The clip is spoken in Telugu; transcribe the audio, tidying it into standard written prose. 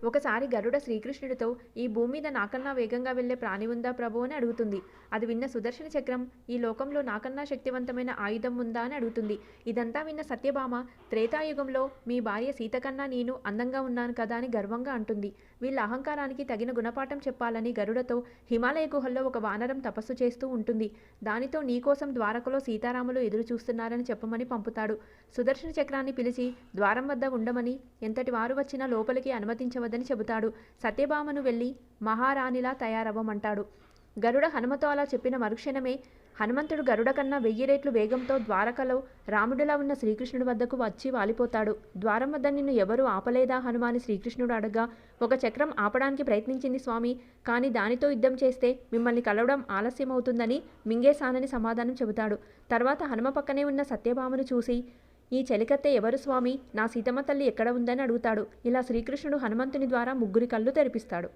ఒకసారి గరుడ శ్రీకృష్ణుడితో, ఈ భూమి మీద నాకన్నా వేగంగా వెళ్లే ప్రాణి ఉందా ప్రభు అని అడుగుతుంది. అది విన్న సుదర్శన చక్రం, ఈ లోకంలో నాకన్నా శక్తివంతమైన ఆయుధం ఉందా అని అడుగుతుంది. ఇదంతా విన్న సత్యభామ, త్రేతాయుగంలో మీ భార్య సీత కన్నా నేను అందంగా ఉన్నాను కదా అని గర్వంగా అంటుంది. వీళ్ళ అహంకారానికి తగిన గుణపాఠం చెప్పాలని గరుడతో హిమాలయ గుహల్లో ఒక వానరం తపస్సు చేస్తూ ఉంటుంది. దానితో నీకోసం ద్వారకలో సీతారాములు ఎదురు చూస్తున్నారని చెప్పమని పంపుతాడు. సుదర్శన చక్రాన్ని పిలిచి ద్వారం వద్ద ఉండమని, ఎంతటి వారు వచ్చినా లోపలికి అనుమతించవద్దని చెబుతాడు. సత్యభామను వెళ్ళి మహారాణిలా తయారవ్వమంటాడు. గరుడ హనుమతో అలా చెప్పిన మరుక్షణమే హనుమంతుడు గరుడ కన్నా 1000 రెట్లు వేగంతో ద్వారకలో రాముడిలా ఉన్న శ్రీకృష్ణుడి వద్దకు వచ్చి వాలిపోతాడు. ద్వారం వద్ద నిన్ను ఎవరూ ఆపలేదా హనుమ అని శ్రీకృష్ణుడు అడగా, ఒక చక్రం ఆపడానికి ప్రయత్నించింది స్వామి, కానీ దానితో యుద్ధం చేస్తే మిమ్మల్ని కలవడం ఆలస్యమవుతుందని మింగేశానని సమాధానం చెబుతాడు. తర్వాత హనుమ పక్కనే ఉన్న సత్యభామను చూసి, ఈ చెలికత్తె ఎవరు స్వామి, నా సీతమ్మ తల్లి ఎక్కడ ఉందని అడుగుతాడు. ఇలా శ్రీకృష్ణుడు హనుమంతుని ద్వారా 3 కళ్ళు తెరిపిస్తాడు.